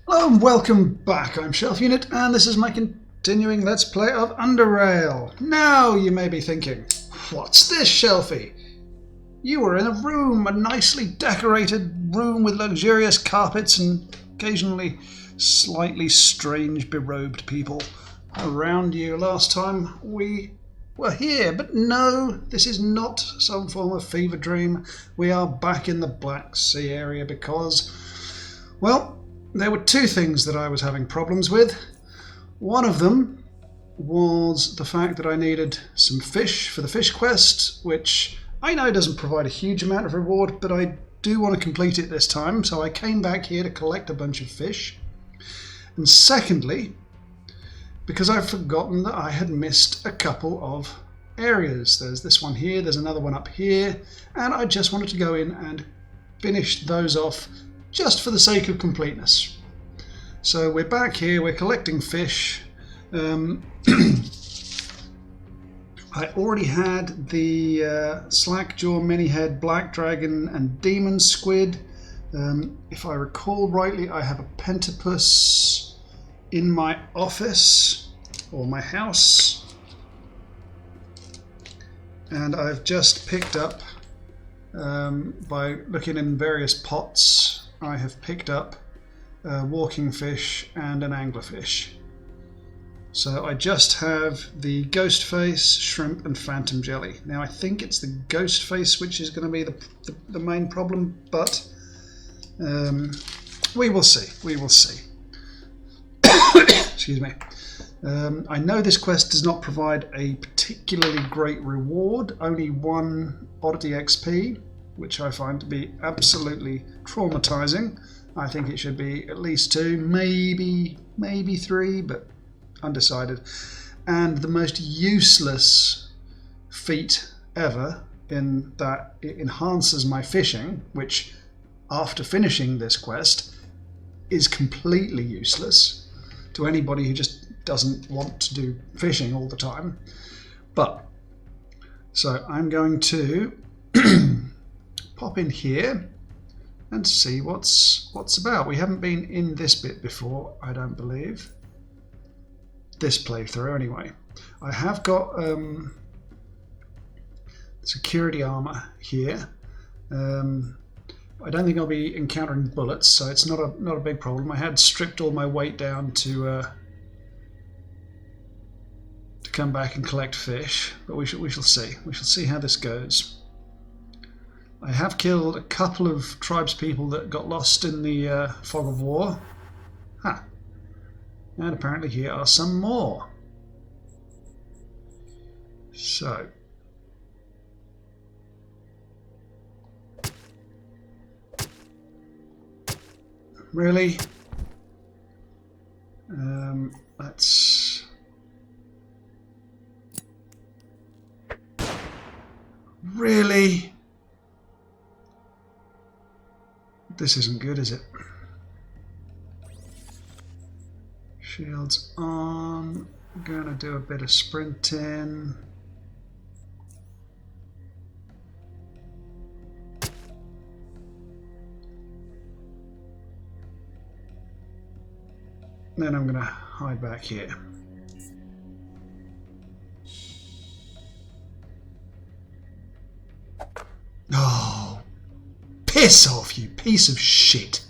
Hello and welcome back. I'm Shelf Unit and this is my continuing Let's Play of Underrail. Now you may be thinking, what's this, Shelfie? You were in a room, a nicely decorated room with luxurious carpets and occasionally slightly strange berobed people around you last time we were here. But no, this is not some form of fever dream. We are back in the Black Sea area because, well, there were two things that I was having problems with. One of them was the fact that I needed some fish for the fish quest, which I know doesn't provide a huge amount of reward, but I do want to complete it this time, so I came back here to collect a bunch of fish. And secondly, because I've forgotten that I had missed a couple of areas. There's this one here, there's another one up here, and I just wanted to go in and finish those off just for the sake of completeness. So we're back here, we're collecting fish. I already had the slackjaw, many-head, black dragon and demon squid. If I recall rightly, I have a pentapus in my office or my house. And I've just picked up, by looking in various pots, I have picked up a walking fish and an anglerfish. So I just have the ghost face, shrimp and phantom jelly. Now I think it's the ghost face which is going to be the main problem, but we will see. We will see. Excuse me. I know this quest does not provide a particularly great reward, only 1 oddity XP, which I find to be absolutely traumatizing. I think it should be at least 2, maybe 3, but undecided. And the most useless feat ever, in that it enhances my fishing, which after finishing this quest is completely useless to anybody who just doesn't want to do fishing all the time. But so I'm going to pop in here and see what's about. We haven't been in this bit before, I don't believe. This playthrough anyway. I have got security armor here. I don't think I'll be encountering bullets, so it's not a big problem. I had stripped all my weight down to come back and collect fish, but we shall see. We shall see how this goes. I have killed a couple of tribespeople that got lost in the fog of war. Ha! And apparently here are some more. So. Really? Let's... Really? This isn't good, is it? Shields on. I'm gonna do a bit of sprinting. Then I'm gonna hide back here. Oh, piss off, you piece of shit!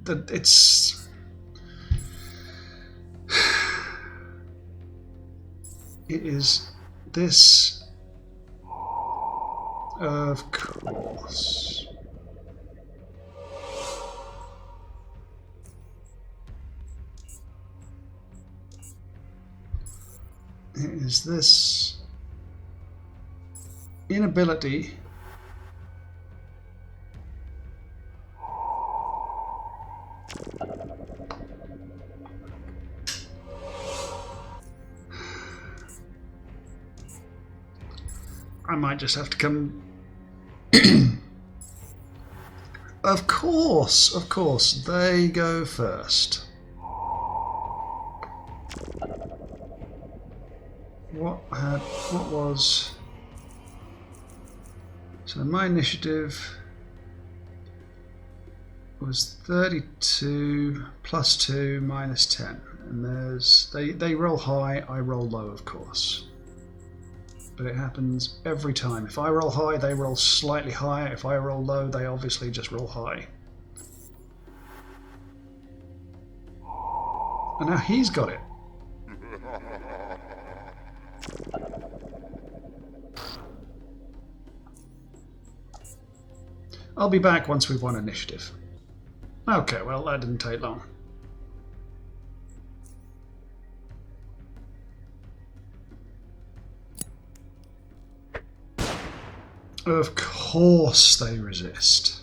It's... It is this, of course. It is this inability I might just have to come... Of course, they go first. What was... So my initiative was 32 plus 2 minus 10. And there's they roll high, I roll low, of course. But it happens every time. If I roll high, they roll slightly higher. If I roll low, they obviously just roll high. And now he's got it. I'll be back once we've won initiative. Okay, well, that didn't take long. Of course they resist.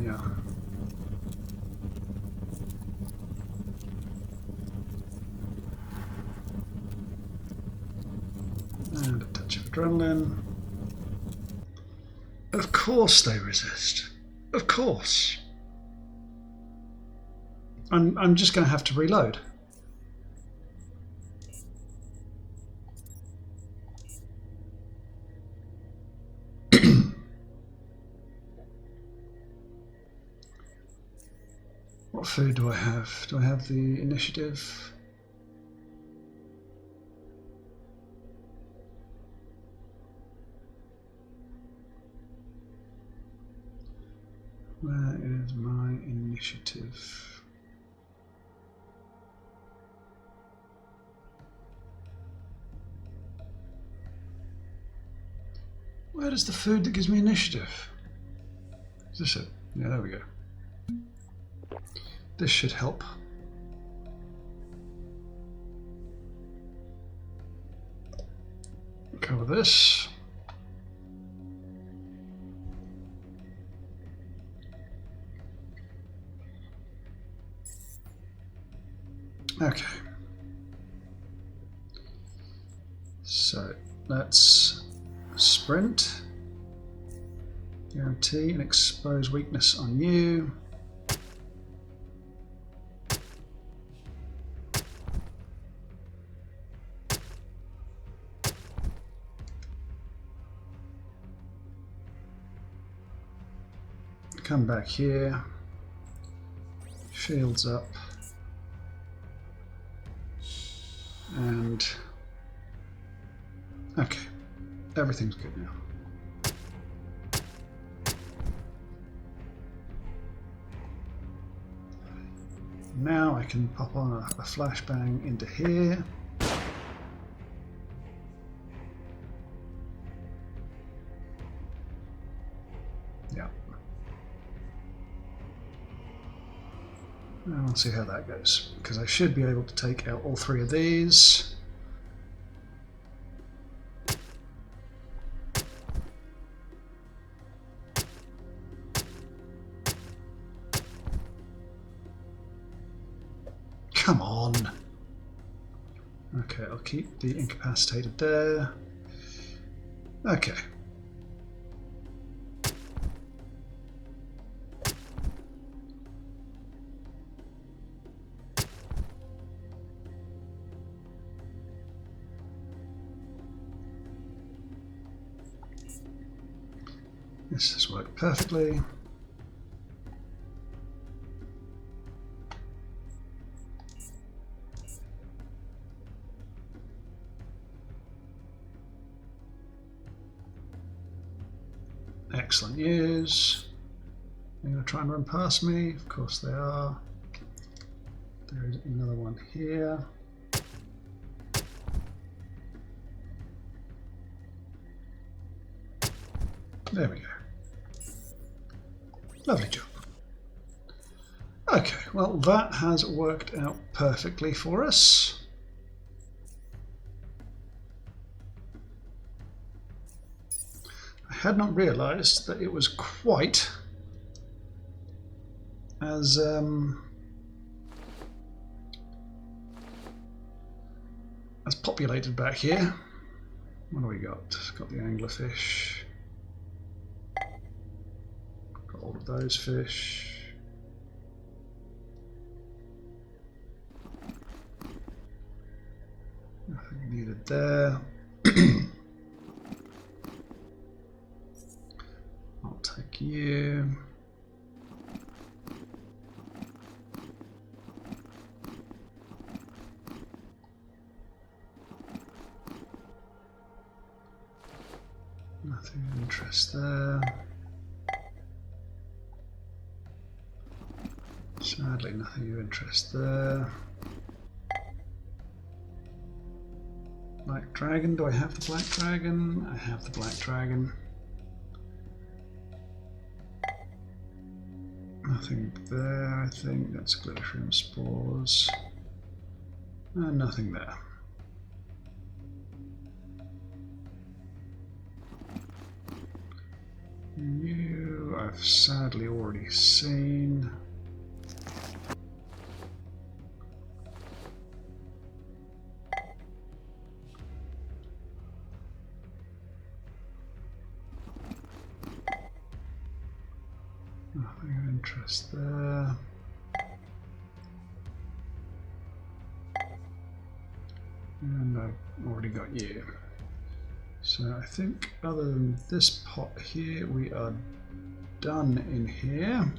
Yeah. And a touch of adrenaline. Of course they resist. Of course. I'm just going to have to reload. What food do I have? Do I have the initiative? Where is my initiative? Where is the food that gives me initiative? Is this it? Yeah, there we go. This should help. Cover this. Okay. So let's sprint. Guarantee and expose weakness on you. Come back here. Shields up. And okay, everything's good now. Now I can pop on a flashbang into here. Yeah. And we'll see how that goes, because I should be able to take out all three of these. Come on. Okay, I'll keep the incapacitated there. Okay. This has worked perfectly. Excellent news. They're going to try and run past me. Of course they are. There is another one here. There we go. Lovely job. Okay, well that has worked out perfectly for us. I had not realised that it was quite as populated back here. What do we got? Got the anglerfish. hold of those fish. Nothing needed there. I'll take you. Nothing of interest there. Sadly, nothing of interest there. Black dragon. Do I have the black dragon? I have the black dragon. Nothing there, I think. That's glitterium spores. And nothing there. You I've sadly already seen. Nothing of interest there. And I've already got you. So I think other than this pot here, we are done in here.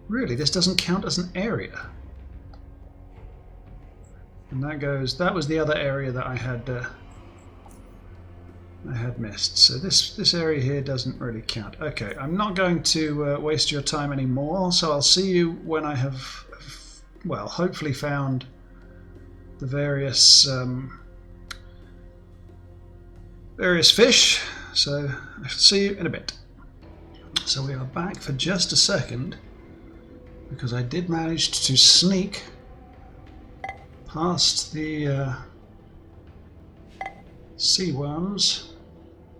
Really, this doesn't count as an area. And that was the other area that I had missed. So this area here doesn't really count. Okay, I'm not going to waste your time anymore, so I'll see you when I have, well, hopefully found the various fish. So I shall see you in a bit. So we are back for just a second, because I did manage to sneak past the sea worms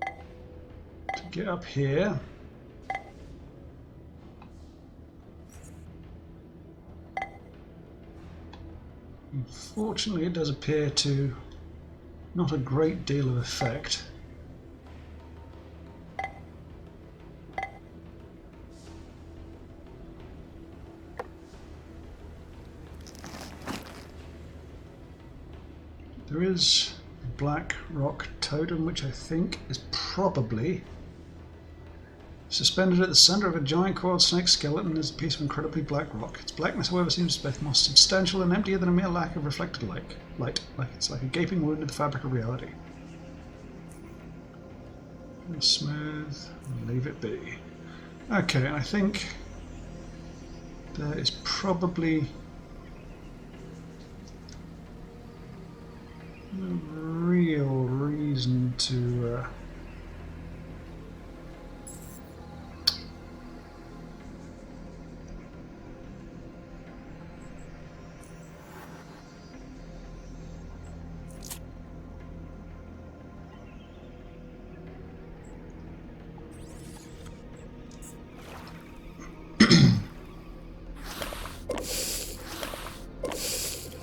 to get up here. Unfortunately, it does appear to not a great deal of effect. There is a black rock totem, which I think is probably suspended at the center of a giant coiled snake skeleton is a piece of incredibly black rock. Its blackness, however, seems both more substantial and emptier than a mere lack of reflected light. Like it's like a gaping wound in the fabric of reality. Very smooth, leave it be. Okay, I think there is probably no real reason to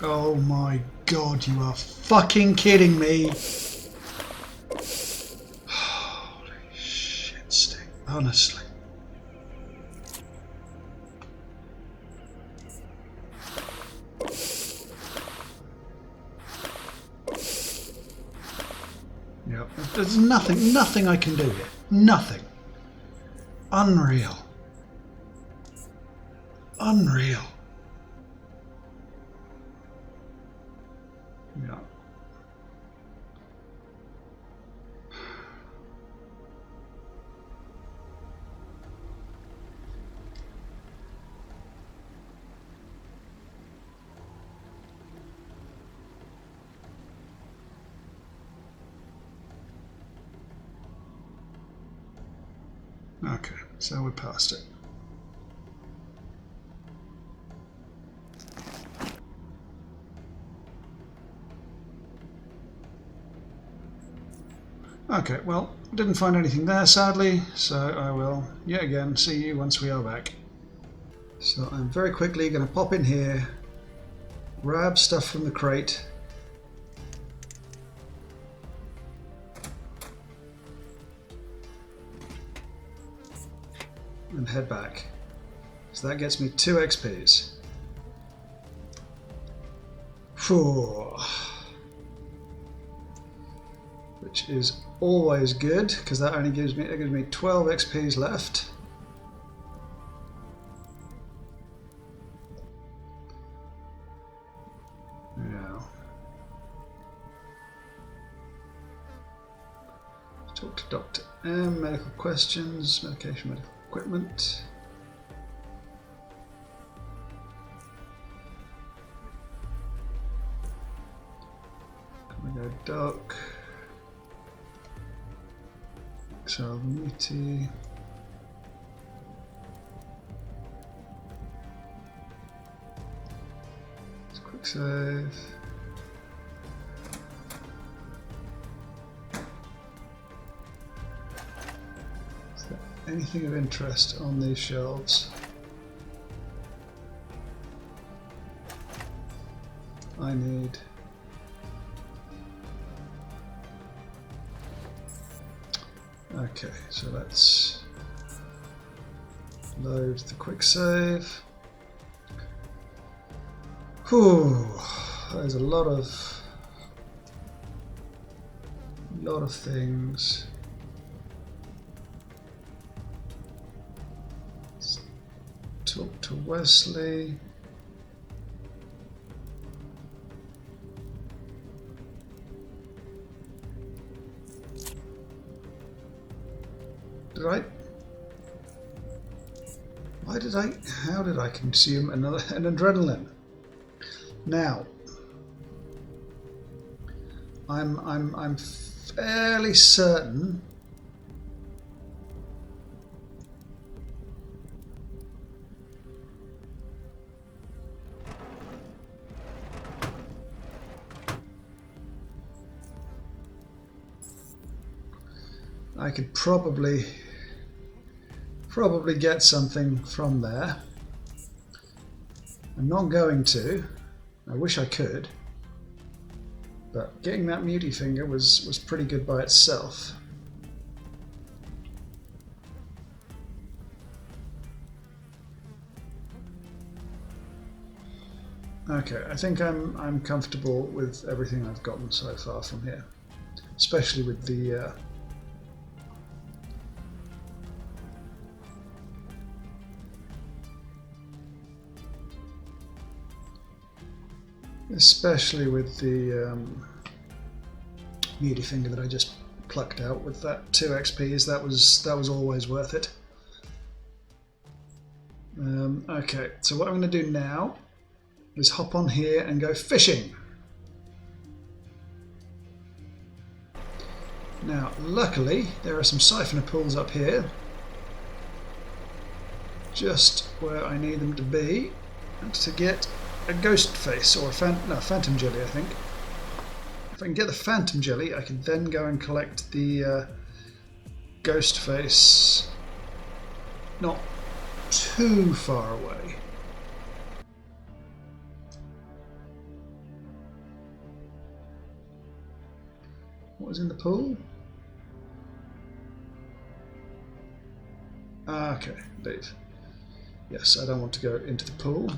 Oh my god, you are fucking kidding me! Holy shit stick, honestly. Yep, there's nothing I can do here. Nothing. Unreal. Unreal. Yeah. Okay, so we're past it. Okay, well, didn't find anything there, sadly, so I will, yet again, see you once we are back. So I'm very quickly going to pop in here, grab stuff from the crate, and head back. So that gets me 2 XPs. Phew. Which is always good because that only gives me 12 XPs left. Now, talk to Dr. M. Medical questions, medication, medical equipment. Can we go Doc? So Muti. Let's quick save. Is there anything of interest on these shelves? I need okay, so let's load the quick save. Whew, there's a lot of things. Let's talk to Wesley. How did I consume an adrenaline? Now, I'm fairly certain I could probably get something from there. I'm not going to. I wish I could. But getting that muty finger was pretty good by itself. Okay, I think I'm comfortable with everything I've gotten so far from here, especially with the muty finger that I just plucked out with that 2 XPs. That was always worth it. Okay, so what I'm going to do now is hop on here and go fishing. Now, luckily, there are some siphoner pools up here, just where I need them to be to get a ghost face or a phantom jelly, I think. If I can get the phantom jelly, I can then go and collect the ghost face not too far away. What was in the pool? Okay, leave. Yes, I don't want to go into the pool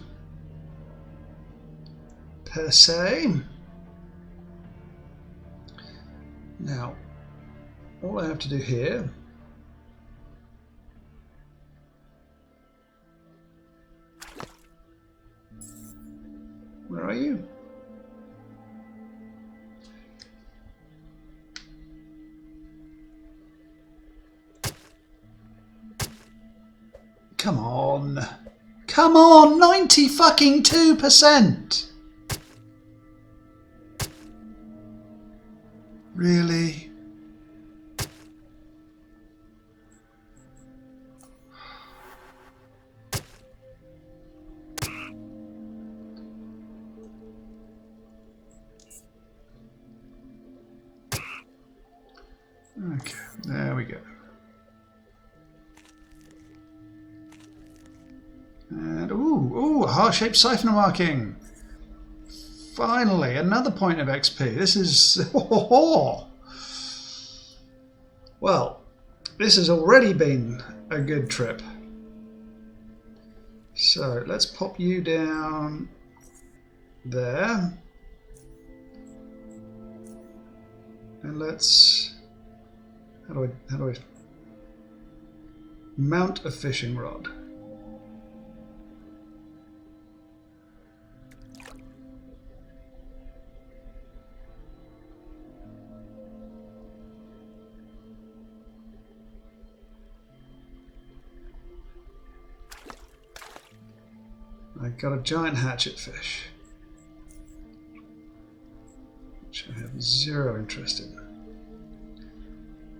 per se. Now, all I have to do here where are you? Come on. Come on, 90% Really? Okay, there we go. And heart-shaped siphoner marking. Finally, another point of XP. This is... Well, this has already been a good trip. So let's pop you down there. And let's... How do I mount a fishing rod? I got a giant hatchet fish, which I have zero interest in.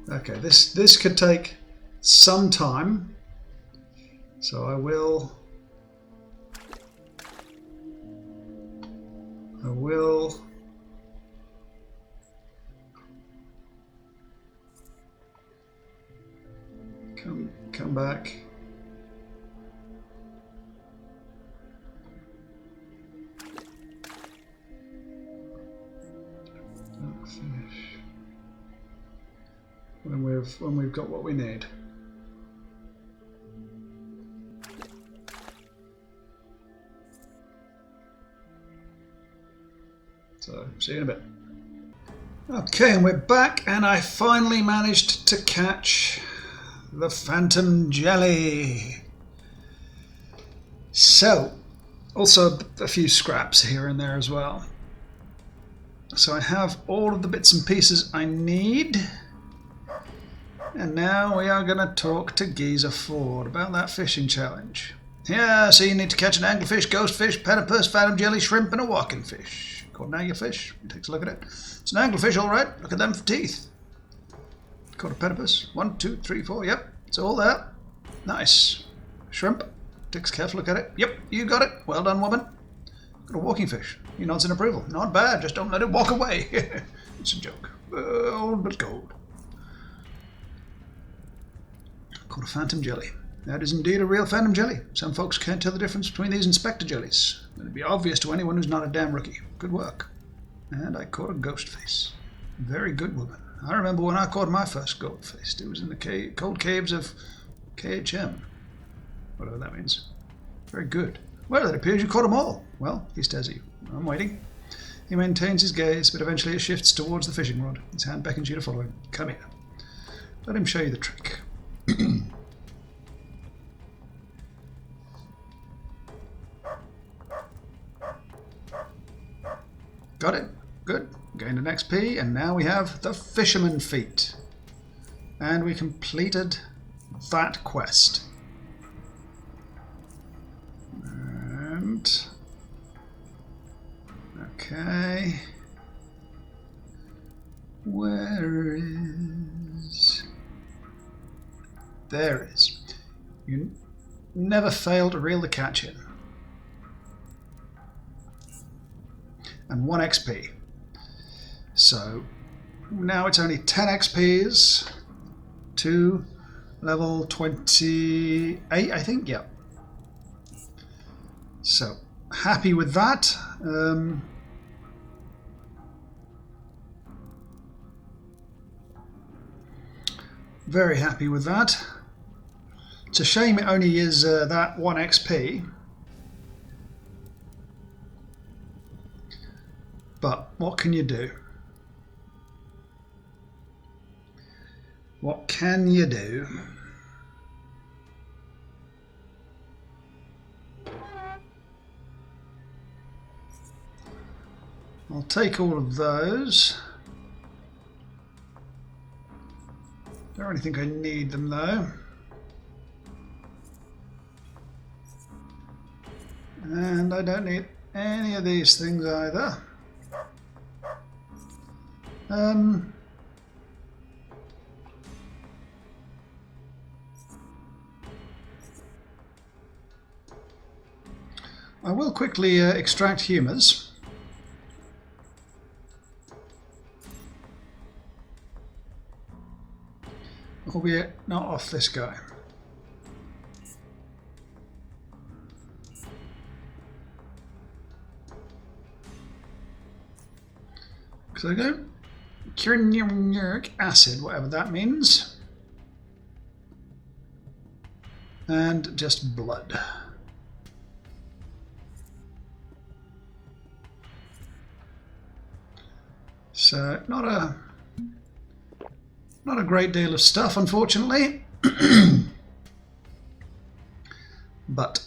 Okay, this could take some time, so I will come back. Finish when we've got what we need. So see you in a bit. Okay, and we're back, and I finally managed to catch the phantom jelly. So, also a few scraps here and there as well. So I have all of the bits and pieces I need. And now we are going to talk to Geezer Ford about that fishing challenge. Yeah, so you need to catch an anglerfish, ghostfish, platypus, phantom jelly, shrimp, and a walking fish. Caught an anglerfish. Takes a look at it. It's an anglerfish, all right. Look at them for teeth. Caught a platypus. 1, 2, 3, 4. Yep, it's all there. Nice. Shrimp. Takes a careful look at it. Yep, you got it. Well done, woman. Got a walking fish. He nods in approval. Not bad, just don't let it walk away. It's a joke. Old but gold. Called a phantom jelly. That is indeed a real phantom jelly. Some folks can't tell the difference between these and spectre jellies. It'd be obvious to anyone who's not a damn rookie. Good work. And I caught a ghost face. Very good woman. I remember when I caught my first gold face. It was in the cold caves of KHM. Whatever that means. Very good. Well, it appears you caught them all. Well, he stares at you. I'm waiting. He maintains his gaze, but eventually it shifts towards the fishing rod. His hand beckons you to follow him. Come here. Let him show you the trick. Got it. Good. Gained an XP, and now we have the fisherman feat. And we completed that quest. And... okay. Where is... there it is. You never fail to reel the catch in. And 1 XP. So now it's only 10 XPs to level 28, I think. Yep. So happy with that. Very happy with that. It's a shame it only is that 1 XP. But what can you do? What can you do? I'll take all of those. Don't really think I need them though. And I don't need any of these things either. I will quickly extract humours. Albeit not off this guy. So I go uric acid, whatever that means, and just blood. So not a great deal of stuff, unfortunately, but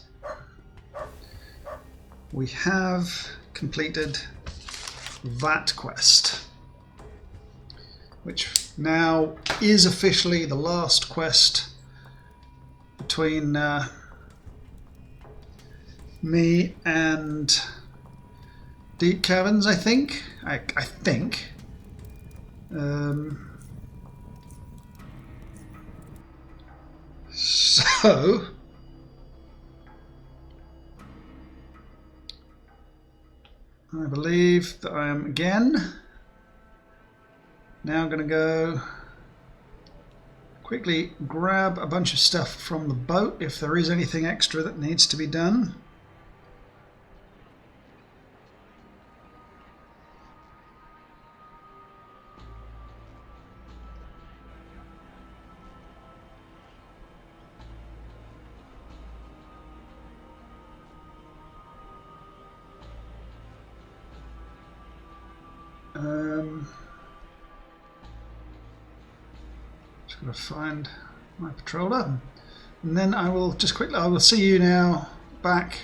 we have completed that quest, which now is officially the last quest between me and Deep Caverns, I think. I think. So I believe that I am again now going to go quickly grab a bunch of stuff from the boat if there is anything extra that needs to be done. Just got to find my patroller, and then I will just quickly. I will see you now back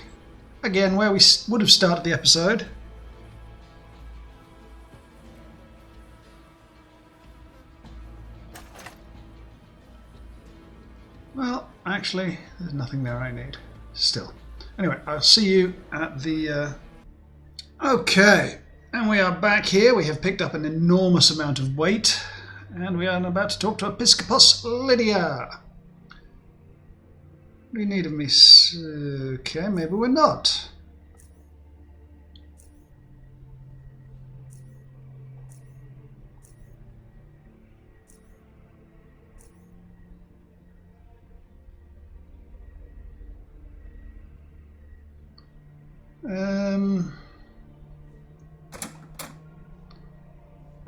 again where we would have started the episode. Well, actually, there's nothing there I need still. Anyway, I'll see you at the. Okay. And we are back here. We have picked up an enormous amount of weight, and we are about to talk to Episcopos Lydia. What do you need of me? Okay, maybe we're not.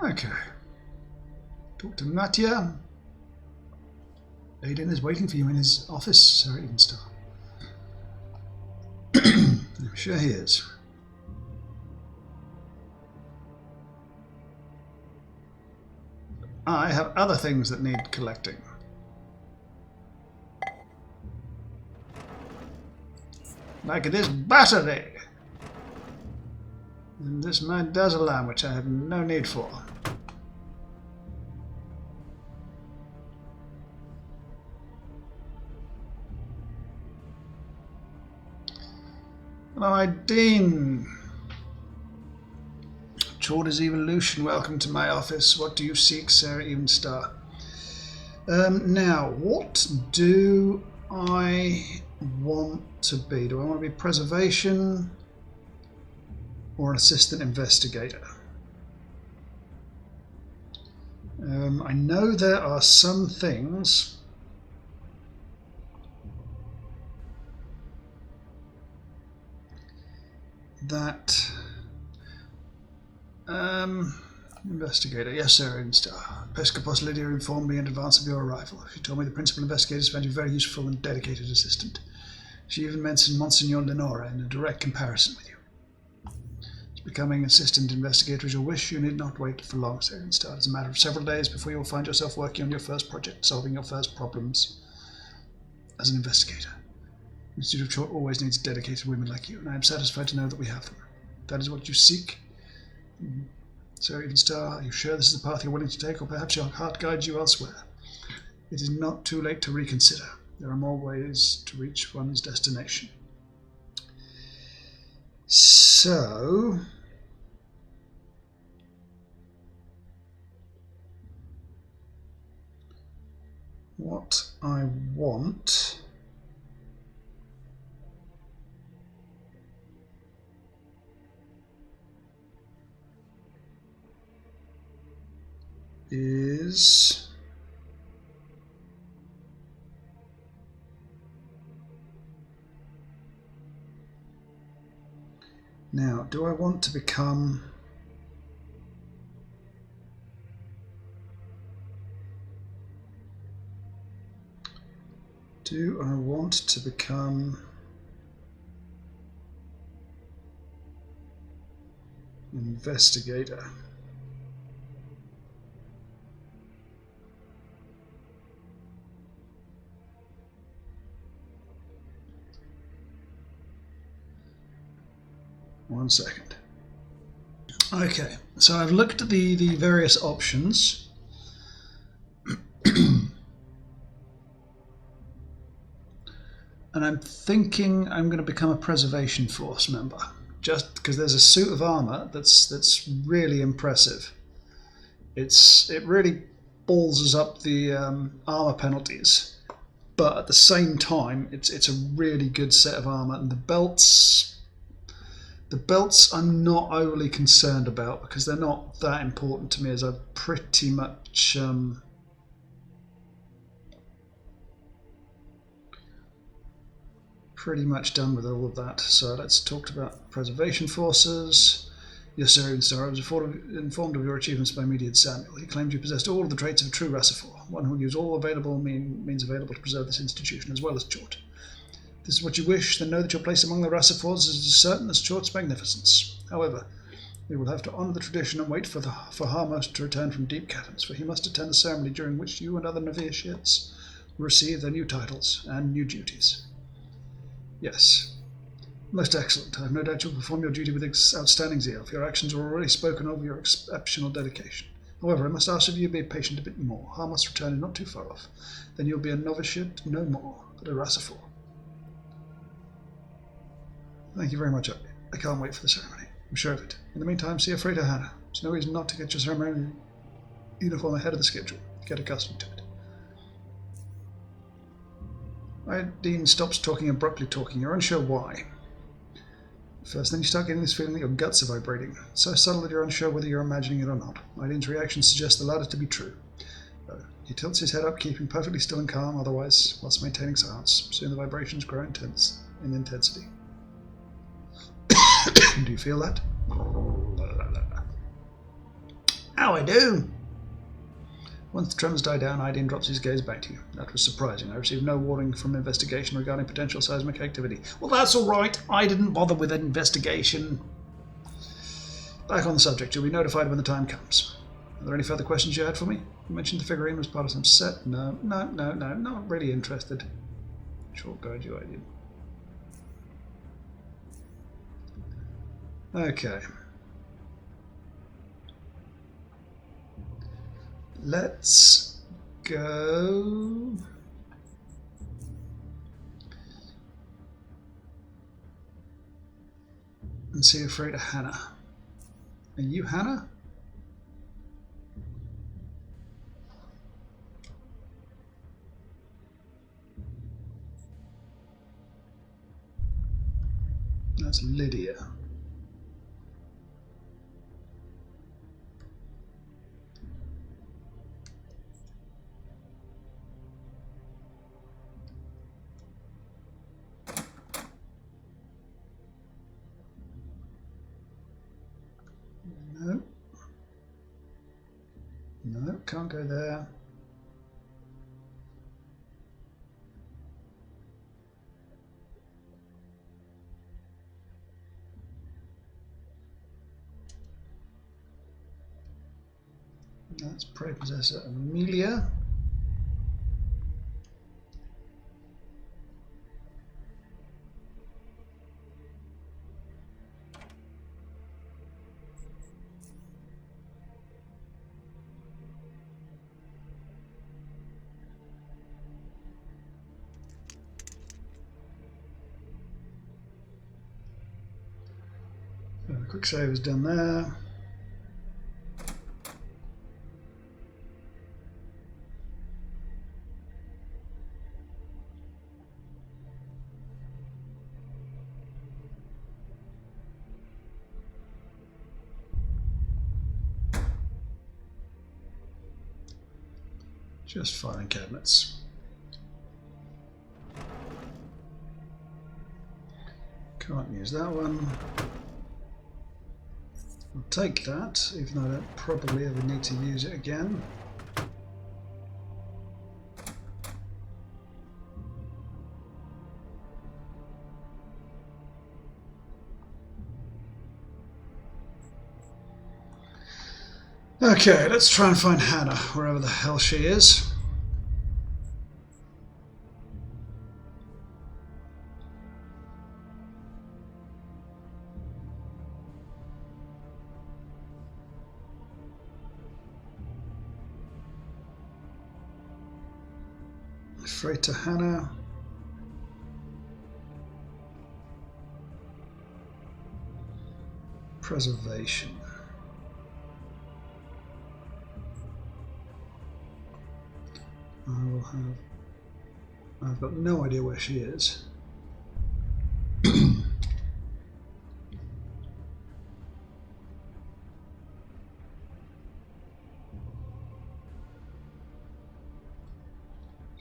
Okay. Talk to Mattia. Aiden is waiting for you in his office, Sir Evenstar. I'm sure he is. I have other things that need collecting. Like this battery. And this mad dazzle lamp, which I have no need for. Hello, Dean. Chorda's Evolution, welcome to my office. What do you seek, Sarah Evenstar? Now, what do I want to be? Do I want to be preservation or an assistant investigator? I know there are some things that investigator, yes sir, Episcopos Lydia informed me in advance of your arrival. She told me the principal investigators found you a very useful and dedicated assistant. She even mentioned Monsignor Lenora in a direct comparison with you. Becoming assistant investigator is your wish. You need not wait for long, Sir Evenstar. It's a matter of several days before you will find yourself working on your first project, solving your first problems as an investigator. The Institute of Chort always needs dedicated women like you, and I am satisfied to know that we have them. That is what you seek. Sir Evenstar, are you sure this is the path you're willing to take, or perhaps your heart guides you elsewhere? It is not too late to reconsider. There are more ways to reach one's destination. So, what I want is now, do I want to become Do I want to become investigator? One second. Okay, so I've looked at the various options. And I'm thinking I'm going to become a preservation force member, just because there's a suit of armor that's really impressive. It really balls up the armor penalties, but at the same time, it's a really good set of armor. And the belts I'm not overly concerned about because they're not that important to me, as I've pretty much done with all of that. So let's talk about preservation forces. Yes, sir, I was informed of your achievements by Median Samuel. He claimed you possessed all of the traits of a true Rassifor, one who will use all available means available to preserve this institution as well as Chort. If this is what you wish, then know that your place among the Rassifors is as certain as Chort's magnificence. However, we will have to honour the tradition and wait for Harmos to return from deep caverns, for he must attend the ceremony during which you and other novitiates will receive their new titles and new duties. Yes. Most excellent. I have no doubt you'll perform your duty with outstanding zeal, for your actions are already spoken of your exceptional dedication. However, I must ask of you to be patient a bit more. Harmos' return is not too far off. Then you'll be a novitiate no more, but a Rassifor. Thank you very much, Obi. I can't wait for the ceremony. I'm sure of it. In the meantime, see Freda Hannah. There's no reason not to get your ceremonial uniform ahead of the schedule. Get accustomed to it. Dean stops abruptly talking. You're unsure why. First, then you start getting this feeling that your guts are vibrating. So subtle that you're unsure whether you're imagining it or not. Dean's reactions suggest the latter to be true. He tilts his head up, keeping perfectly still and calm, otherwise, whilst maintaining silence. Soon the vibrations grow intense in intensity. Do you feel that? Ow, I do! Once the tremors die down, Dean drops his gaze back to you. That was surprising. I received no warning from investigation regarding potential seismic activity. Well, that's all right. I didn't bother with an investigation. Back on the subject. You'll be notified when the time comes. Are there any further questions you had for me? You mentioned the figurine was part of some set. No. Not really interested. Short guide you, Dean. Okay. Let's go. And see Freda Hannah. Are you Hannah? That's Lydia. No, can't go there. That's Prey Possessor Amelia. Quick save is done there. Just filing cabinets. Can't use that one. I'll take that, even though I don't probably ever need to use it again. Okay, let's try and find Hannah, wherever the hell she is. Freighter Hannah. Preservation. I will have. I've got no idea where she is.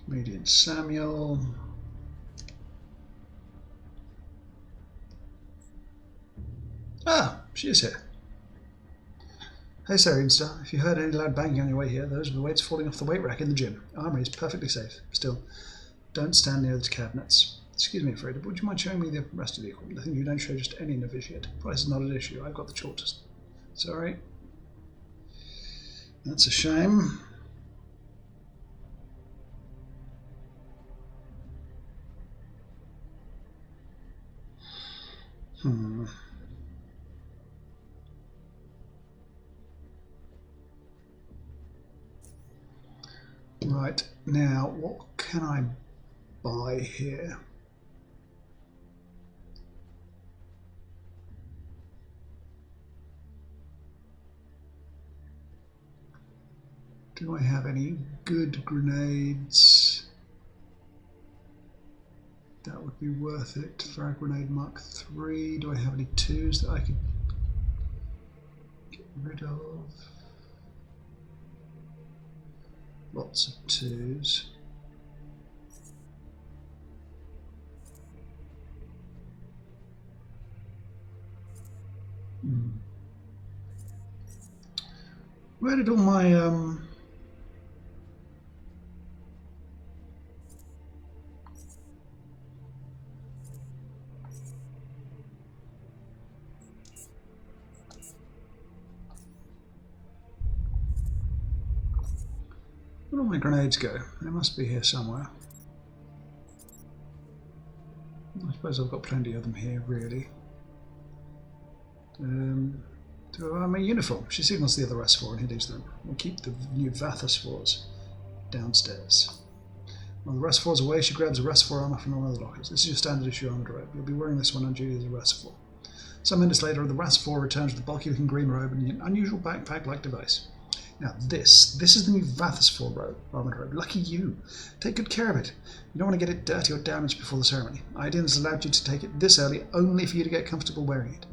Comedian Samuel. Ah, she is here. Hey Sarah Star, if you heard any loud banging on your way here, those are the weights falling off the weight rack in the gym. Armory is perfectly safe. Still, don't stand near the cabinets. Excuse me, Freda, but would you mind showing me the rest of the equipment? I think you don't show just any novitiate. Price is not an issue. I've got the shortest. Sorry. That's a shame. Right, now what can I buy here? Do I have any good grenades? That would be worth it. Frag grenade Mark III. Do I have any 2s that I could get rid of? Lots of 2s. Where did all my where did all my grenades go? They must be here somewhere. I suppose I've got plenty of them here, really. Do I have my uniform? She signals the other S4 and he leaves them. We'll keep the new Vathas downstairs. While the rest 4's away, she grabs a rest 4 armor from one of the lockers. This is your standard issue armored robe. You'll be wearing this one on duty as a rest 4. Some minutes later, the rest 4 returns with a bulky looking green robe and an unusual backpack-like device. Now this is the new Vathas 4 robe, armored robe. Lucky you. Take good care of it. You don't want to get it dirty or damaged before the ceremony. Iden's allowed you to take it this early only for you to get comfortable wearing it.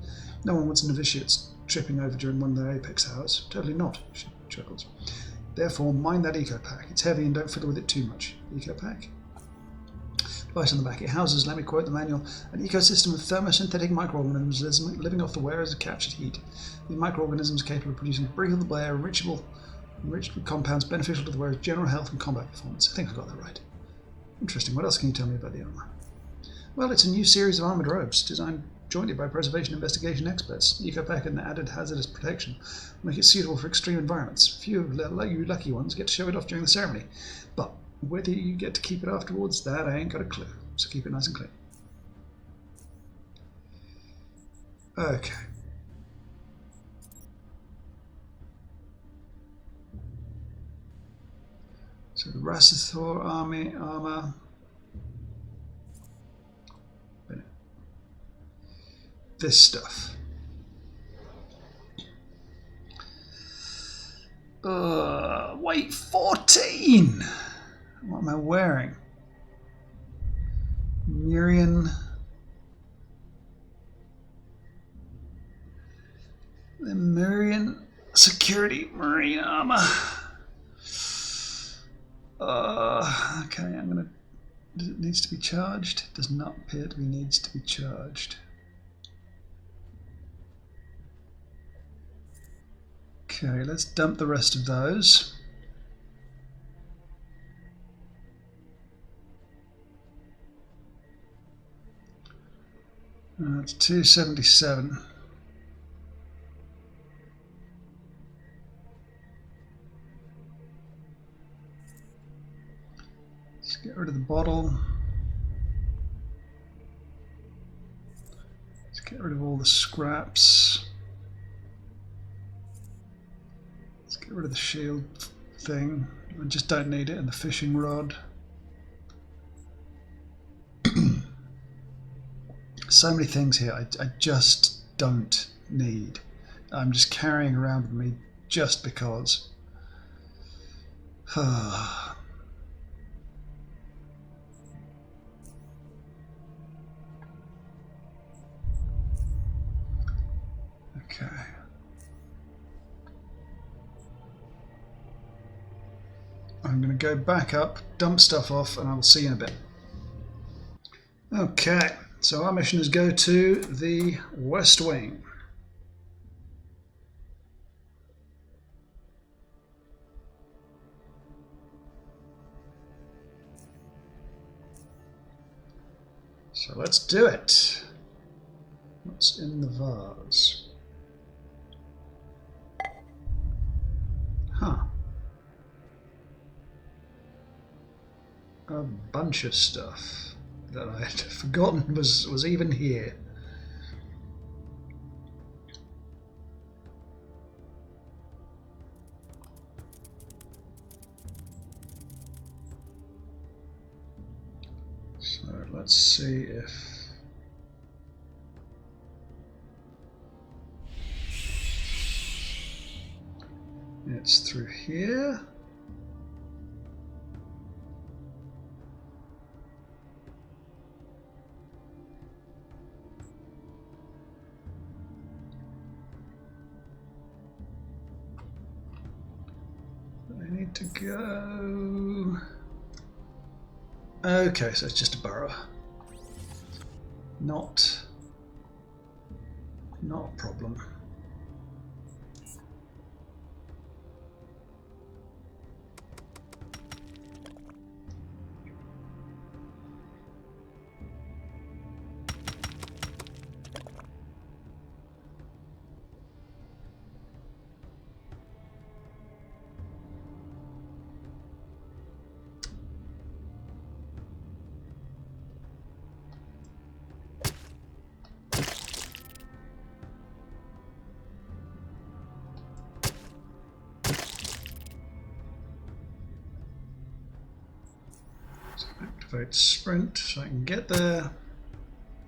No one wants novitiates tripping over during one of their apex hours. Totally not, she chuckles. Therefore, mind that eco pack. It's heavy and don't fiddle with it too much. Eco pack? Device on the back. It houses, let me quote the manual, an ecosystem of thermosynthetic microorganisms living off the wearers of captured heat. These microorganisms are capable of producing breathable air enriched with compounds beneficial to the wearer's general health and combat performance. I think I got that right. Interesting. What else can you tell me about the armor? Well, it's a new series of armored robes designed jointly by preservation investigation experts. EcoPack and added hazardous protection make it suitable for extreme environments. Few of you lucky ones get to show it off during the ceremony, but whether you get to keep it afterwards, that I ain't got a clue. So keep it nice and clean. Okay. So the Rasithor armor. This stuff. Weight 14! What am I wearing? Mirian. The Mirian Security Marine armor. Okay, I'm gonna. Does it needs to be charged? It does not appear to be needs to be charged. Okay, let's dump the rest of those. That's 277. bottle. Let's get rid of all the scraps. Let's get rid of the shield thing. I just don't need it, and the fishing rod. So many things here I just don't need. I'm just carrying around with me just because. Okay. I'm going to go back up, dump stuff off, and I will see you in a bit. Okay, so our mission is go to the West Wing. So let's do it. What's in the vase? Huh. A bunch of stuff that I had forgotten was even here. So let's see if it's through here. I need to go. Okay, so it's just a burrow. Not a problem. Activate sprint so I can get there.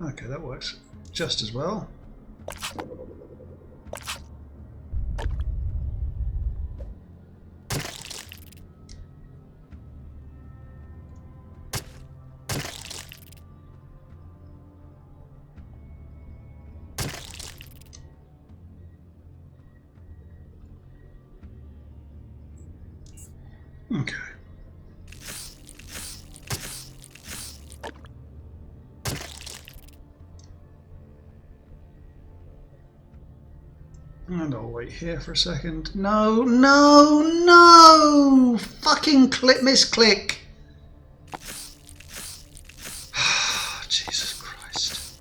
Okay, that works just as well. Okay. And I'll wait here for a second. No, no, no! Fucking click, misclick! Jesus Christ.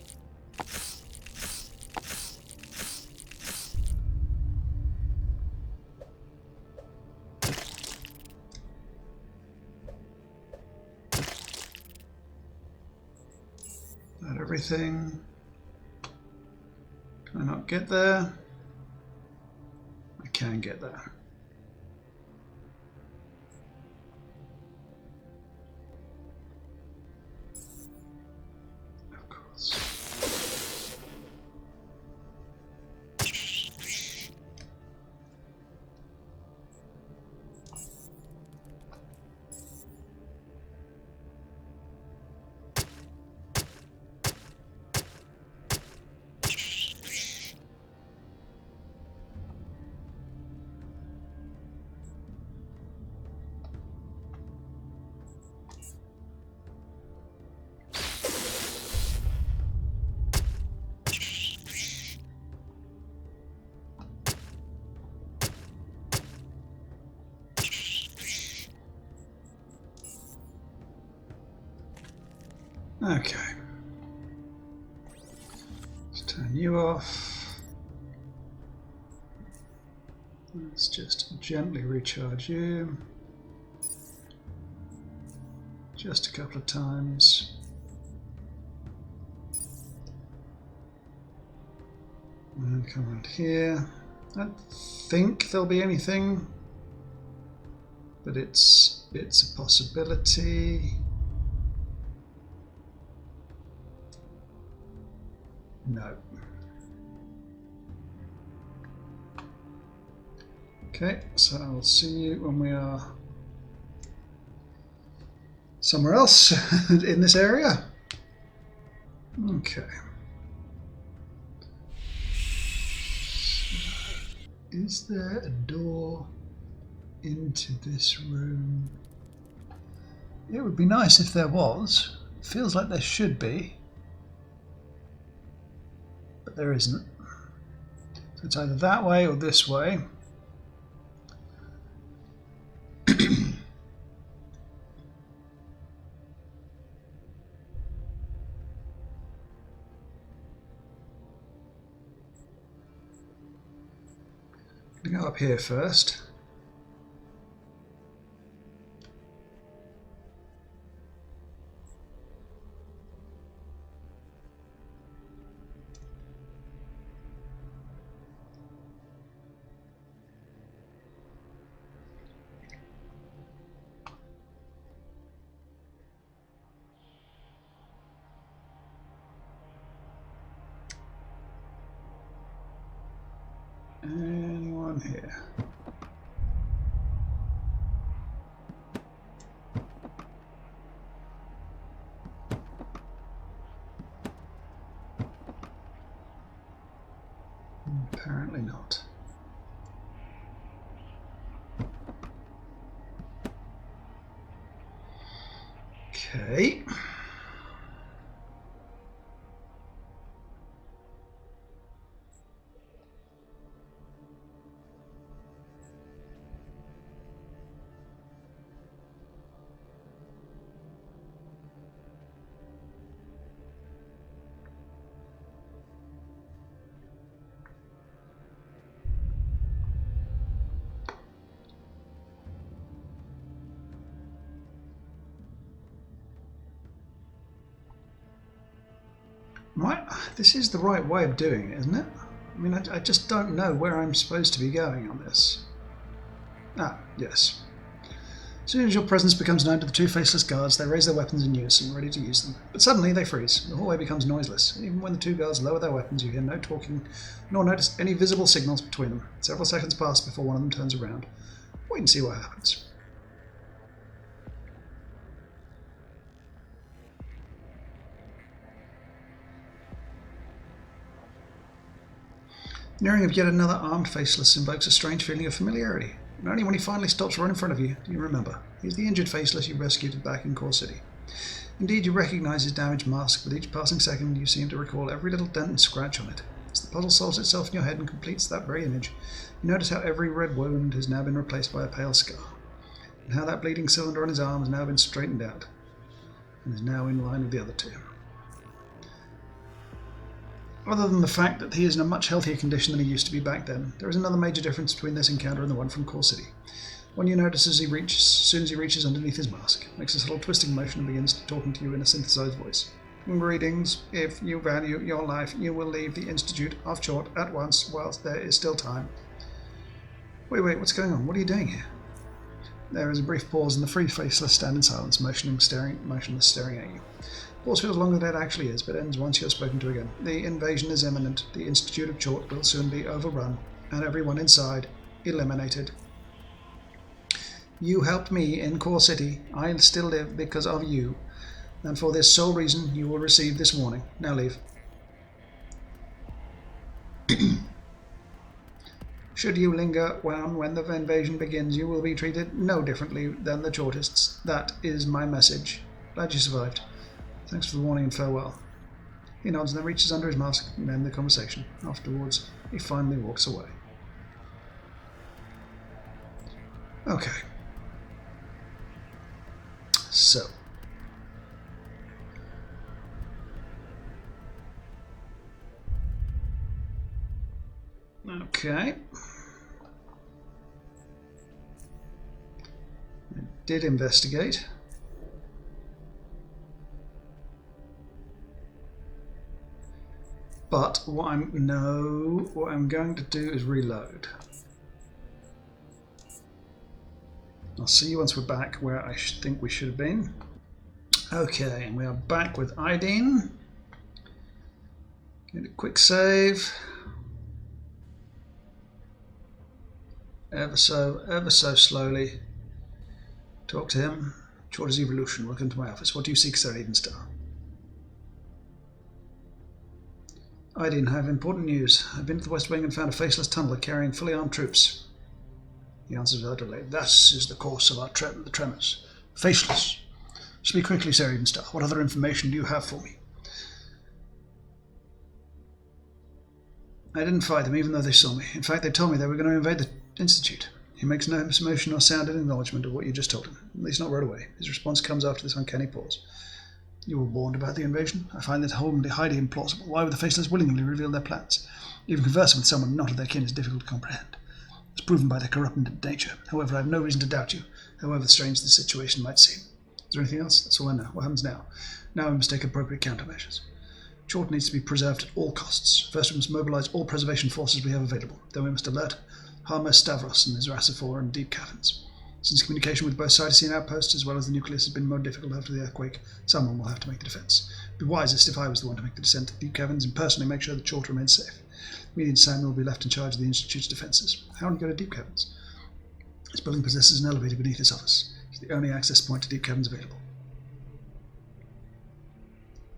That everything. Can I not get there? I can get there. Of course. Okay. Let's turn you off. Let's just gently recharge you. just a couple of times. And come around here. I don't think there'll be anything, but it's a possibility. No. Okay, so I'll see you when we are somewhere else in this area. Okay. Is there a door into this room? It would be nice if there was. It feels like there should be, but there isn't. So it's either that way or this way. Go up here first. Anyone here? Apparently not. Okay. This is the right way of doing it, isn't it? I mean, I just don't know where I'm supposed to be going on this. Ah, yes. As soon as your presence becomes known to the two faceless guards, they raise their weapons in unison, ready to use them. But suddenly they freeze. The hallway becomes noiseless. Even when the two guards lower their weapons, you hear no talking, nor notice any visible signals between them. Several seconds pass before one of them turns around. Wait and see what happens. Nearing of yet another armed faceless invokes a strange feeling of familiarity, and only when he finally stops right in front of you do you remember. He's the injured faceless you rescued back in Core City. Indeed, you recognize his damaged mask. With each passing second, you seem to recall every little dent and scratch on it. As the puzzle solves itself in your head and completes that very image, you notice how every red wound has now been replaced by a pale scar, and how that bleeding cylinder on his arm has now been straightened out, and is now in line with the other two. Other than the fact that he is in a much healthier condition than he used to be back then, there is another major difference between this encounter and the one from Core City. One you notice as soon as he reaches underneath his mask, makes a subtle twisting motion and begins talking to you in a synthesized voice. Greetings. If you value your life, you will leave the Institute of Chort at once whilst there is still time. Wait, what's going on? What are you doing here? There is a brief pause and the three faceless stand in silence, motionless staring at you. Pause feels longer than it actually is, but ends once you are spoken to again. The invasion is imminent. The Institute of Chort will soon be overrun, and everyone inside eliminated. You helped me in Core City. I still live because of you, and for this sole reason you will receive this warning. Now leave. Should you linger when the invasion begins, you will be treated no differently than the Chortists. That is my message. Glad you survived. Thanks for the warning and farewell. He nods and then reaches under his mask and ends the conversation. Afterwards, he finally walks away. Okay. So. Okay. I did investigate. But what I'm going to do is reload. I'll see you once we're back where I think we should have been. Okay, and we are back with Ideen. Get a quick save. Ever so slowly. Talk to him. Short evolution. Welcome to my office. What do you seek, Sir Edenstar? Ideen, I have important news. I've been to the West Wing and found a faceless tunneler carrying fully armed troops. He answers without delay. This is the course of the tremors. Faceless. Speak quickly, Sir Edenstar. What other information do you have for me? I didn't fight them, even though they saw me. In fact, they told me they were going to invade the Institute. He makes no emotion or sound in acknowledgement of what you just told him. At least not right away. His response comes after this uncanny pause. You were warned about the invasion? I find that highly implausible. Why would the Faceless willingly reveal their plans? Even conversing with someone not of their kin is difficult to comprehend. It's proven by their corrupted nature. However, I have no reason to doubt you, however strange the situation might seem. Is there anything else? That's all I know. What happens now? Now we must take appropriate countermeasures. Chort needs to be preserved at all costs. First, we must mobilize all preservation forces we have available. Then we must alert Harmer Stavros and his Rassifor and deep caverns. Since communication with both Cytosine outposts as well as the nucleus has been more difficult after the earthquake, someone will have to make the defense. It would be wisest if I was the one to make the descent to the deep caverns and personally make sure that Chort remains safe. Me and Samuel will be left in charge of the Institute's defenses. How do you go to deep caverns? This building possesses an elevator beneath this office. It's the only access point to deep caverns available.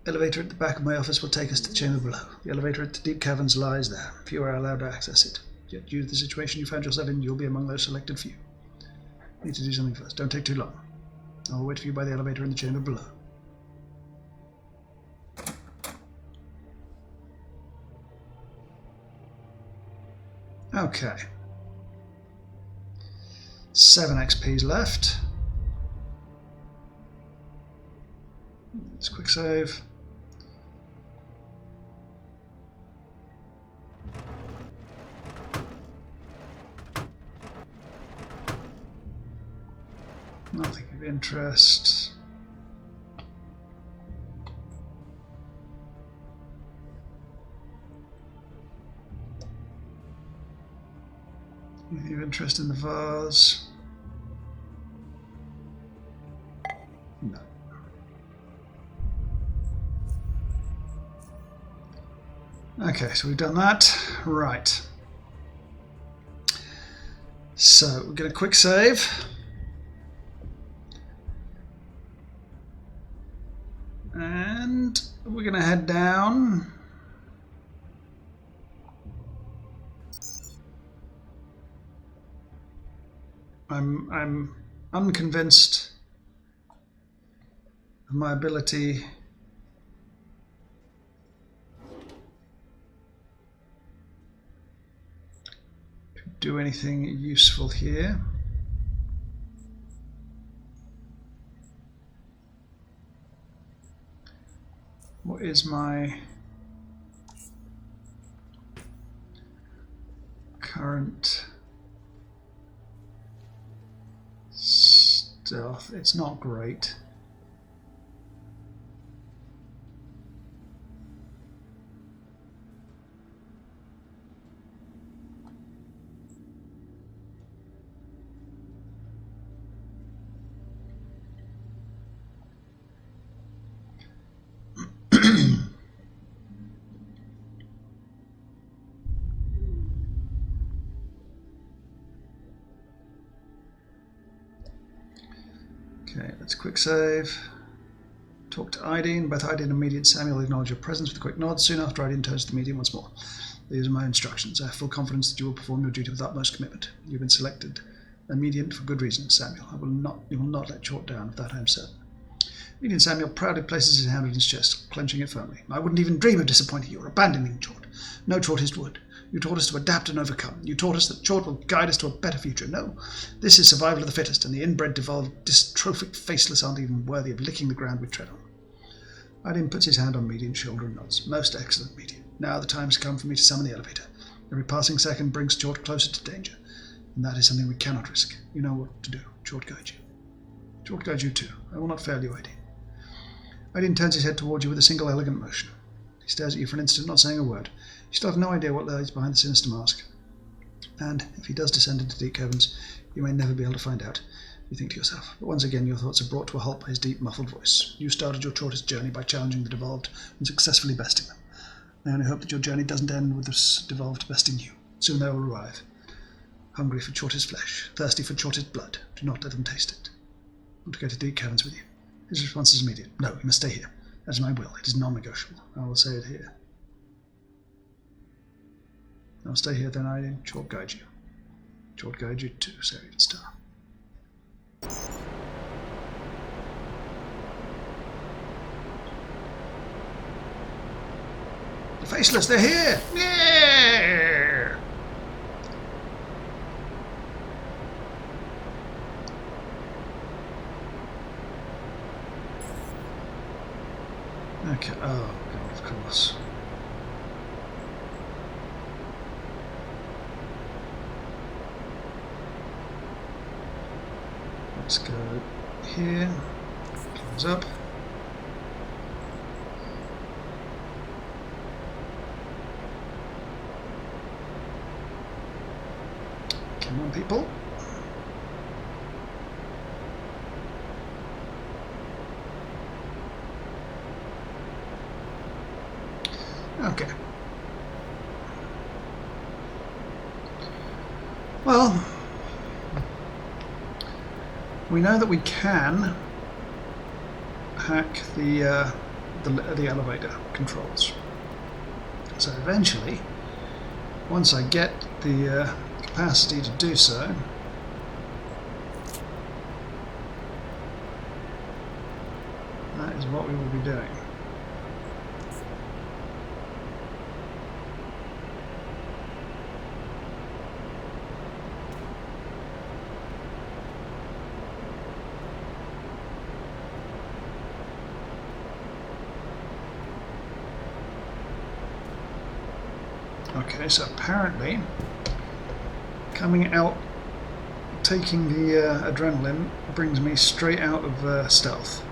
The elevator at the back of my office will take us to the chamber below. The elevator at the deep caverns lies there. Few are allowed to access it. Yet, due to the situation you found yourself in, you'll be among those selected few. You need to do something first. Don't take too long. I'll wait for you by the elevator in the chamber below. Okay. 7 XP's left. Let's quick save. Nothing of interest. Anything of interest in the vase? No. Okay, so we've done that. Right. So we're going to quick save. And we're going to head down. I'm unconvinced of my ability to do anything useful here. What is my current stealth? It's not great. Okay, let's quick save. Talk to Ideen. Both Ideen and Immediate Samuel acknowledge your presence with a quick nod. Soon after, Ideen turns to the medium once more. These are my instructions. I have full confidence that you will perform your duty with utmost commitment. You've been selected Immediate for good reason, Samuel. You will not let Chort down, of that I am certain. Immediate Samuel proudly places his hand on his chest, clenching it firmly. I wouldn't even dream of disappointing you or abandoning Chort. No Chortist would. You taught us to adapt and overcome. You taught us that Chort will guide us to a better future. No, this is survival of the fittest, and the inbred, devolved, dystrophic faceless aren't even worthy of licking the ground we tread on. Ideen puts his hand on Median's shoulder and nods. Most excellent, Median. Now the time has come for me to summon the elevator. Every passing second brings Chort closer to danger, and that is something we cannot risk. You know what to do. Chort guides you. Chort guides you too. I will not fail you, Ideen. Ideen turns his head towards you with a single elegant motion. He stares at you for an instant, not saying a word. You still have no idea what lies behind the sinister mask. And if he does descend into deep caverns, you may never be able to find out. You think to yourself, but once again your thoughts are brought to a halt by his deep, muffled voice. You started your shortest journey by challenging the devolved and successfully besting them. I only hope that your journey doesn't end with this devolved besting you. Soon they will arrive. Hungry for Chort's flesh, thirsty for Chort's blood. Do not let them taste it. I want to go to deep caverns with you. His response is immediate. No, you must stay here. That is my will. It is non-negotiable. I will say it here. I'll stay here, then I Chort guide you. Chort guide you to Seraph Star. The Faceless, they're here! Yeah! Okay, oh god, of course. Let's go here, close up. Come on, people. Okay. Well, we know that we can hack the elevator controls. So eventually, once I get the capacity to do so, that is what we will be doing. Okay, so apparently coming out, taking the adrenaline brings me straight out of stealth.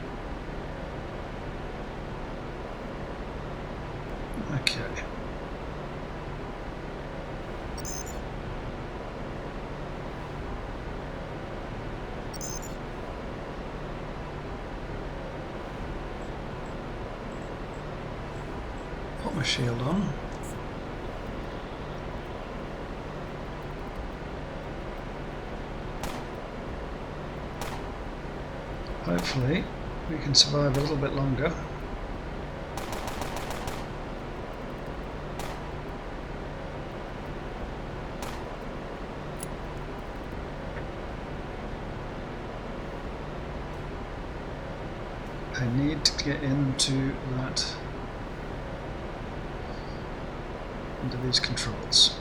Okay. Put my shield on. Hopefully we can survive a little bit longer. I need to get into these controls.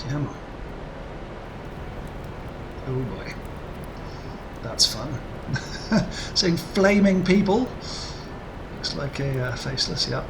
Come on. Oh boy. That's fun. Seeing flaming people. Looks like a faceless, yep.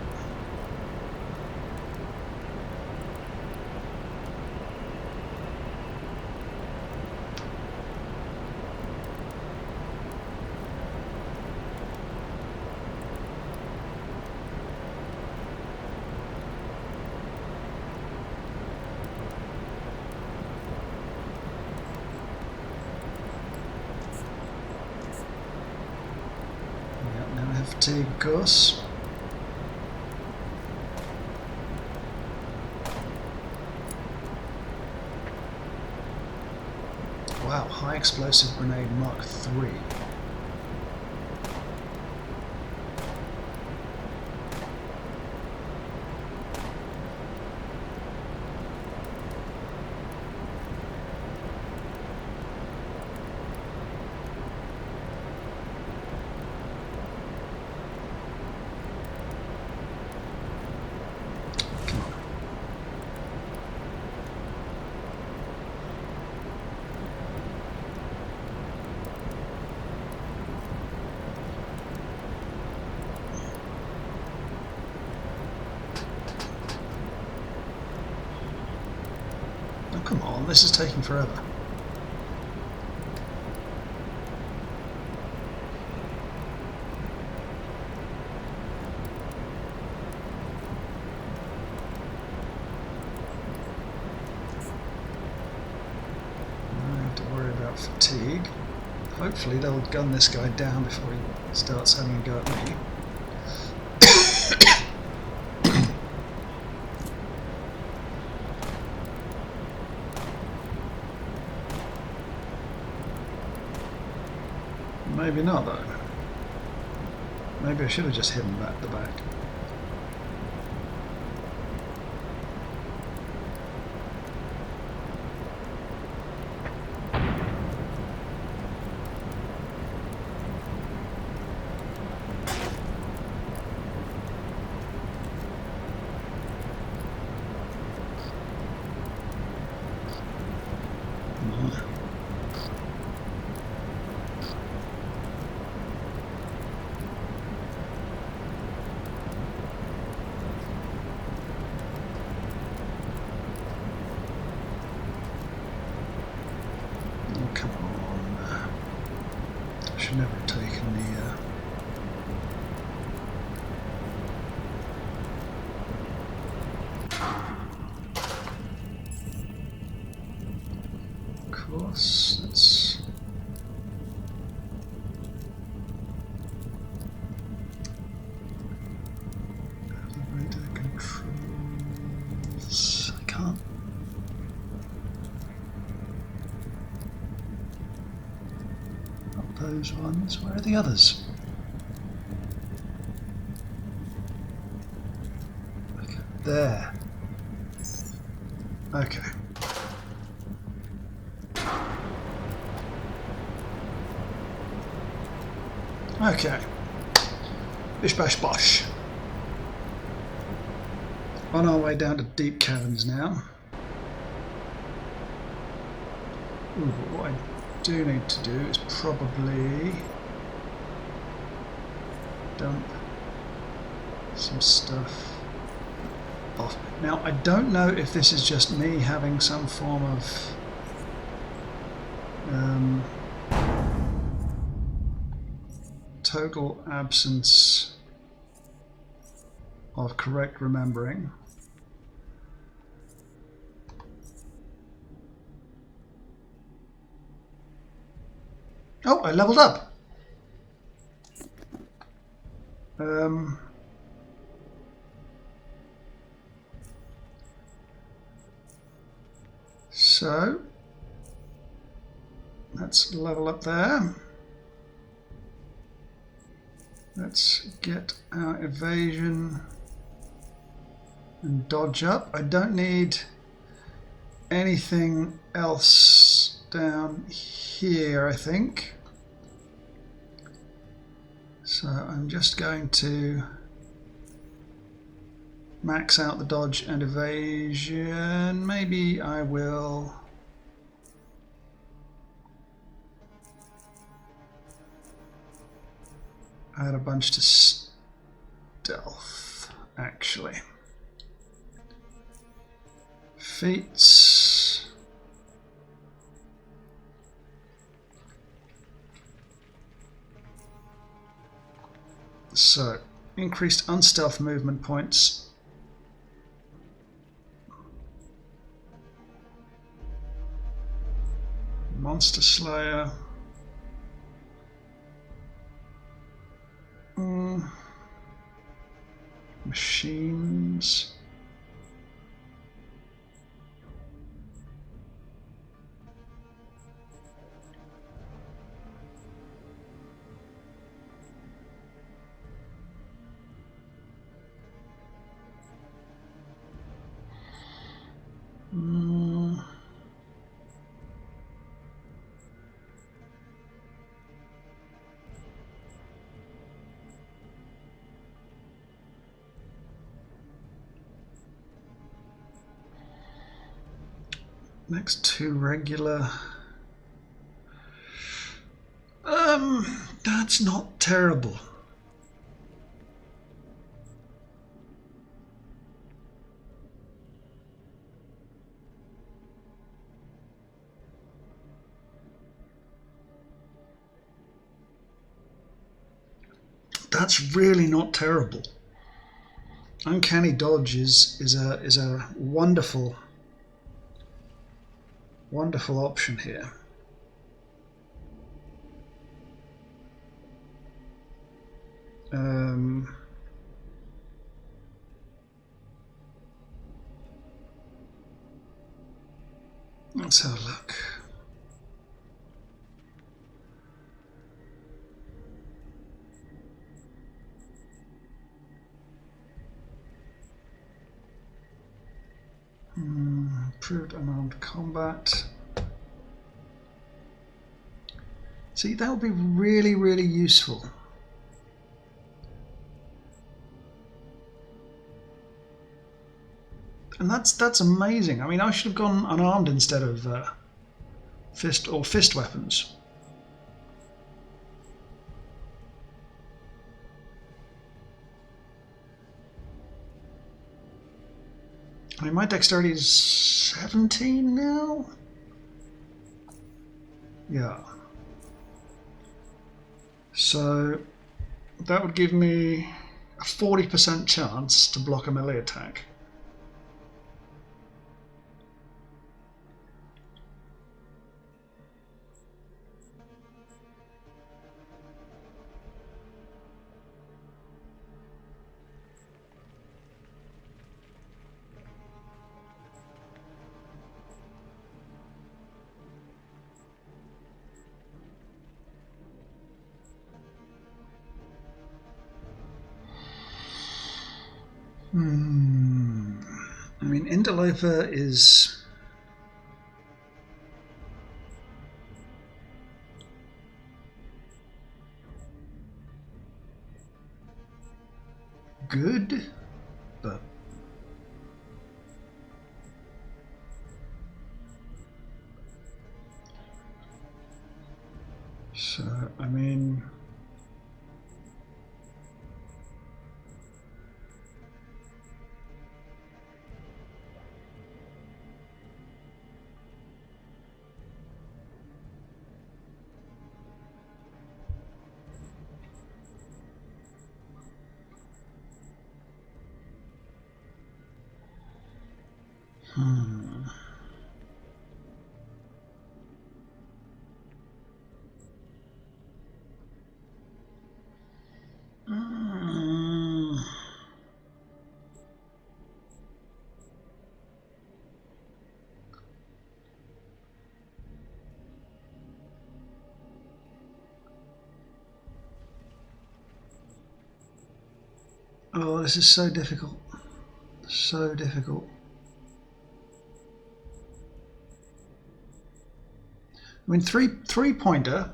Fatigue, of course. Wow, high explosive grenade Mark III. Oh, come on, this is taking forever. Fatigue. Hopefully they'll gun this guy down before he starts having a go at me. Maybe not though. Maybe I should have just hit him at the back. Come on. I should never have taken the... Of course, that's... Elevator controls... I can't... Those ones. Where are the others? Okay. There. Okay. Okay. Bish bash bosh. On our way down to deep caverns now. Ooh, what I do need to do is probably dump some stuff off. Now I don't know if this is just me having some form of total absence of correct remembering. Oh, I leveled up. So let's level up there. Let's get our evasion and dodge up. I don't need anything else down here, I think. So I'm just going to max out the dodge and evasion. Maybe I will add a bunch to stealth, actually. Feats. So, increased unstealth movement points. Monster Slayer. Machines. Next two regular. That's not terrible. that's really not terrible. Uncanny dodge is a wonderful option here. Let's have a look. Improved unarmed combat. See, that would be really, really useful. And that's amazing. I mean, I should have gone unarmed instead of fist weapons. I mean, my dexterity is 17 now. Yeah. So that would give me a 40% chance to block a melee attack. I mean, Interloper is good, but so I mean. Oh, this is so difficult. So difficult. I mean, three-pointer.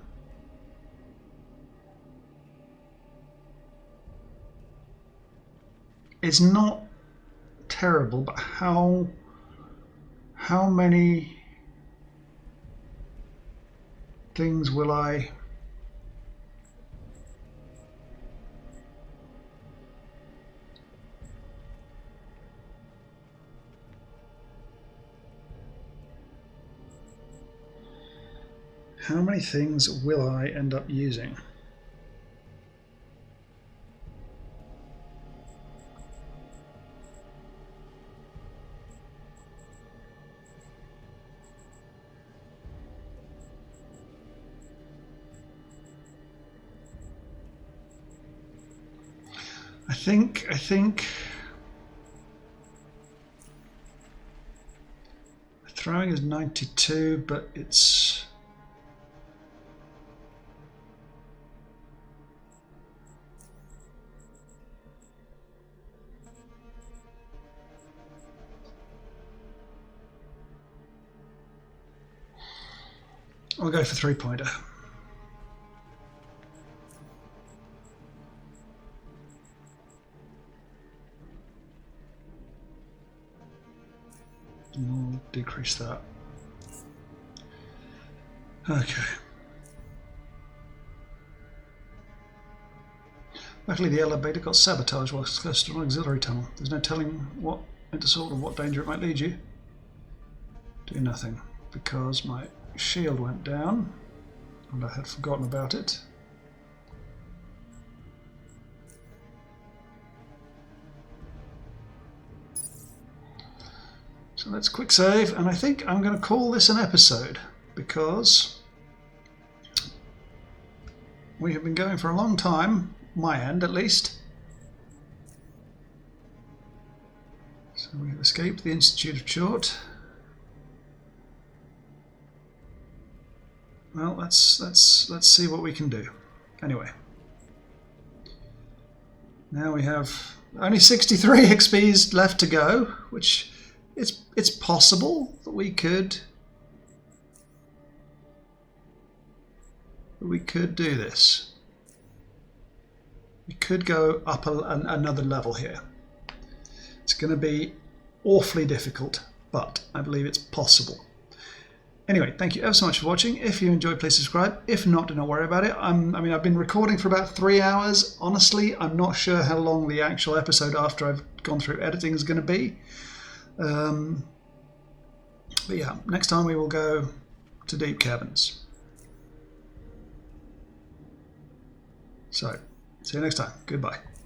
It's not terrible, but how many things will I? How many things will I end up using? I think throwing is 92, but it's I'll go for three-pointer. We'll decrease that. Okay. Luckily the elevator got sabotaged while close to an auxiliary tunnel. There's no telling what danger it might lead you. Do nothing, because my shield went down and I had forgotten about it. So let's quick save, and I think I'm going to call this an episode because we have been going for a long time, my end at least. So we have escaped the Institute of Chort. Well, let's see what we can do. Anyway, now we have only 63 XPs left to go, which it's possible that we could do this. We could go up another level here. It's going to be awfully difficult, but I believe it's possible. Anyway, thank you ever so much for watching. If you enjoyed, please subscribe. If not, do not worry about it. I mean, I've been recording for about 3 hours. Honestly, I'm not sure how long the actual episode after I've gone through editing is going to be. But yeah, next time we will go to deep caverns. So, see you next time. Goodbye.